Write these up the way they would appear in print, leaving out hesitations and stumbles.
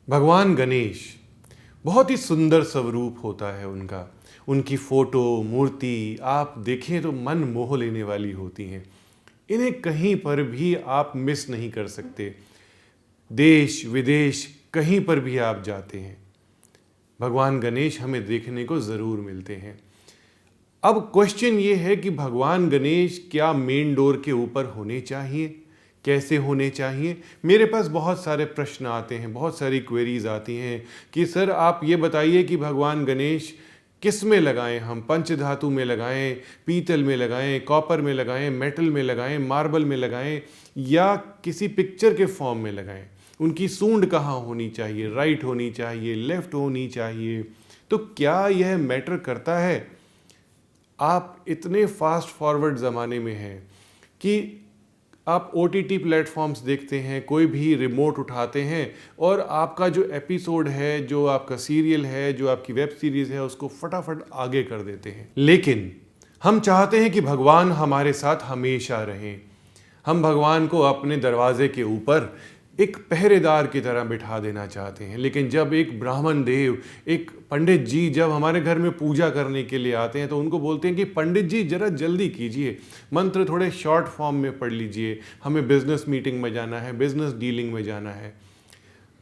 भगवान गणेश बहुत ही सुंदर स्वरूप होता है उनका। उनकी फोटो मूर्ति आप देखें तो मन मोह लेने वाली होती हैं। इन्हें कहीं पर भी आप मिस नहीं कर सकते। देश विदेश कहीं पर भी आप जाते हैं, भगवान गणेश हमें देखने को ज़रूर मिलते हैं। अब क्वेश्चन ये है कि भगवान गणेश क्या मेन डोर के ऊपर होने चाहिए, कैसे होने चाहिए। मेरे पास बहुत सारे प्रश्न आते हैं, बहुत सारी क्वेरीज आती हैं कि सर आप ये बताइए कि भगवान गणेश किस में लगाएं, हम पंचधातु में लगाएं, पीतल में लगाएं, कॉपर में लगाएं, मेटल में लगाएं, मार्बल में लगाएं या किसी पिक्चर के फॉर्म में लगाएं। उनकी सूंड कहाँ होनी चाहिए, राइट होनी चाहिए, लेफ्ट होनी चाहिए। तो क्या यह मैटर करता है? आप इतने फास्ट फॉरवर्ड ज़माने में हैं कि आप OTT प्लेटफॉर्म्स देखते हैं, कोई भी रिमोट उठाते हैं और आपका जो एपिसोड है, जो आपका सीरियल है, जो आपकी वेब सीरीज़ है, उसको फटाफट आगे कर देते हैं। लेकिन हम चाहते हैं कि भगवान हमारे साथ हमेशा रहें। हम भगवान को अपने दरवाजे के ऊपर एक पहरेदार की तरह बिठा देना चाहते हैं। लेकिन जब एक ब्राह्मण देव, एक पंडित जी जब हमारे घर में पूजा करने के लिए आते हैं तो उनको बोलते हैं कि पंडित जी ज़रा जल्दी कीजिए, मंत्र थोड़े शॉर्ट फॉर्म में पढ़ लीजिए, हमें बिजनेस मीटिंग में जाना है, बिजनेस डीलिंग में जाना है।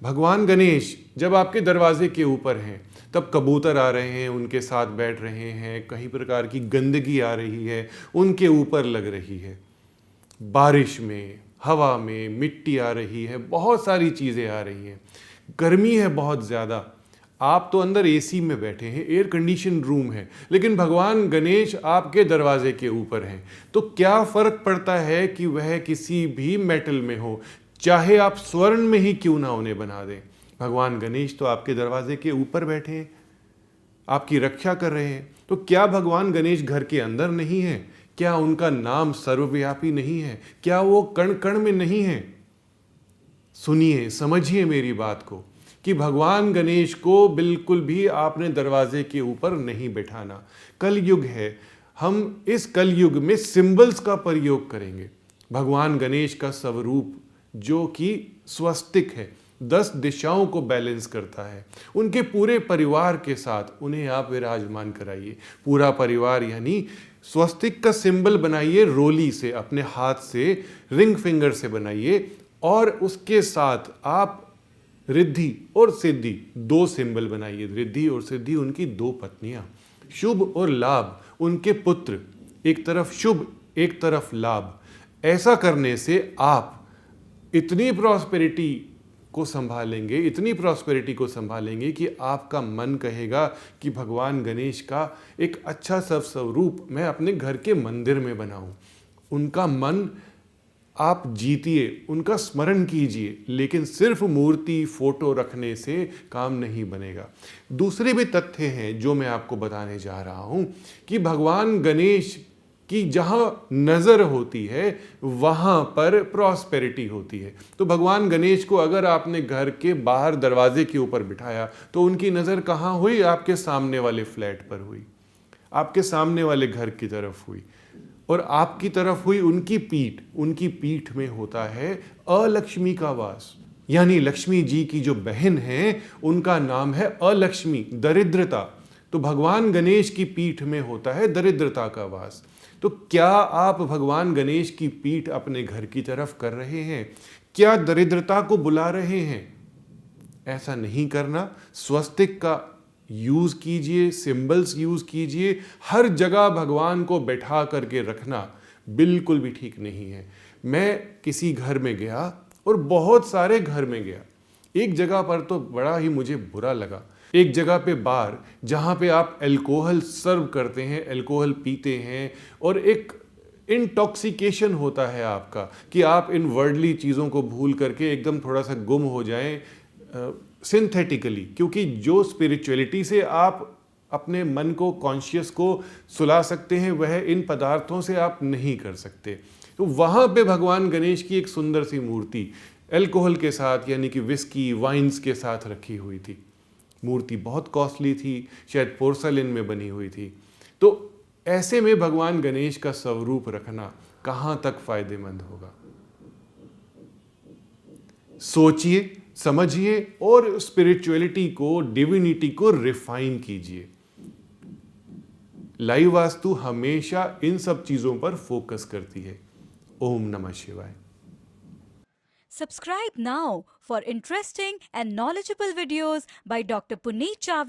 भगवान गणेश जब आपके दरवाजे के ऊपर हैं तब कबूतर आ रहे हैं, उनके साथ बैठ रहे हैं, कई प्रकार की गंदगी आ रही है, उनके ऊपर लग रही है। बारिश में, हवा में मिट्टी आ रही है, बहुत सारी चीज़ें आ रही हैं, गर्मी है बहुत ज़्यादा। आप तो अंदर AC में बैठे हैं, एयर कंडीशन रूम है, लेकिन भगवान गणेश आपके दरवाजे के ऊपर हैं। तो क्या फ़र्क पड़ता है कि वह किसी भी मेटल में हो, चाहे आप स्वर्ण में ही क्यों ना उन्हें बना दें। भगवान गणेश तो आपके दरवाजे के ऊपर बैठे हैं, आपकी रक्षा कर रहे हैं। तो क्या भगवान गणेश घर के अंदर नहीं है? क्या उनका नाम सर्वव्यापी नहीं है? क्या वो कण कण में नहीं है? सुनिए, समझिए मेरी बात को कि भगवान गणेश को बिल्कुल भी आपने दरवाजे के ऊपर नहीं बैठाना। कलयुग है, हम इस कलयुग में सिंबल्स का प्रयोग करेंगे। भगवान गणेश का स्वरूप जो कि स्वस्तिक है, 10 दिशाओं को बैलेंस करता है, उनके पूरे परिवार के साथ उन्हें आप विराजमान कराइए। पूरा परिवार यानी स्वस्तिक का सिंबल बनाइए रोली से, अपने हाथ से, रिंग फिंगर से बनाइए और उसके साथ आप रिद्धि और सिद्धि 2 सिंबल बनाइए। रिद्धि और सिद्धि उनकी 2 पत्नियां, शुभ और लाभ उनके पुत्र, एक तरफ शुभ एक तरफ लाभ। ऐसा करने से आप इतनी प्रॉस्पेरिटी को संभालेंगे, इतनी प्रॉस्पेरिटी को संभालेंगे कि आपका मन कहेगा कि भगवान गणेश का एक अच्छा सा स्वरूप मैं अपने घर के मंदिर में बनाऊं। उनका मन आप जीतिए, उनका स्मरण कीजिए, लेकिन सिर्फ मूर्ति फोटो रखने से काम नहीं बनेगा। दूसरे भी तथ्य हैं जो मैं आपको बताने जा रहा हूं कि भगवान गणेश कि जहाँ नज़र होती है वहाँ पर प्रॉस्पेरिटी होती है। तो भगवान गणेश को अगर आपने घर के बाहर दरवाजे के ऊपर बिठाया तो उनकी नज़र कहाँ हुई? आपके सामने वाले फ्लैट पर हुई, आपके सामने वाले घर की तरफ हुई और आपकी तरफ हुई उनकी पीठ। उनकी पीठ में होता है अलक्ष्मी का वास, यानी लक्ष्मी जी की जो बहन है उनका नाम है अलक्ष्मी, दरिद्रता। तो भगवान गणेश की पीठ में होता है दरिद्रता का वास। तो क्या आप भगवान गणेश की पीठ अपने घर की तरफ कर रहे हैं? क्या दरिद्रता को बुला रहे हैं? ऐसा नहीं करना। स्वस्तिक का यूज कीजिए, सिंबल्स यूज कीजिए। हर जगह भगवान को बैठा करके रखना बिल्कुल भी ठीक नहीं है। मैं किसी घर में गया और बहुत सारे घर में गया, एक जगह पर तो बड़ा ही मुझे बुरा लगा। एक जगह पे बार जहाँ पे आप अल्कोहल सर्व करते हैं, अल्कोहल पीते हैं और एक इंटॉक्सिकेशन होता है आपका कि आप इन वर्ल्डली चीज़ों को भूल करके एकदम थोड़ा सा गुम हो जाएं सिंथेटिकली, क्योंकि जो स्पिरिचुअलिटी से आप अपने मन को, कॉन्शियस को सुला सकते हैं वह इन पदार्थों से आप नहीं कर सकते। तो वहाँ पे भगवान गणेश की एक सुंदर सी मूर्ति अल्कोहल के साथ यानी कि विस्की वाइन्स के साथ रखी हुई थी। मूर्ति बहुत कॉस्टली थी, शायद पोर्सलिन में बनी हुई थी। तो ऐसे में भगवान गणेश का स्वरूप रखना कहाँ तक फायदेमंद होगा? सोचिए, समझिए और स्पिरिचुअलिटी को, डिविनिटी को रिफाइन कीजिए। लाइव वास्तु हमेशा इन सब चीजों पर फोकस करती है। ओम नमः शिवाय। Subscribe now for interesting and knowledgeable videos by Dr. Puneet Chawla.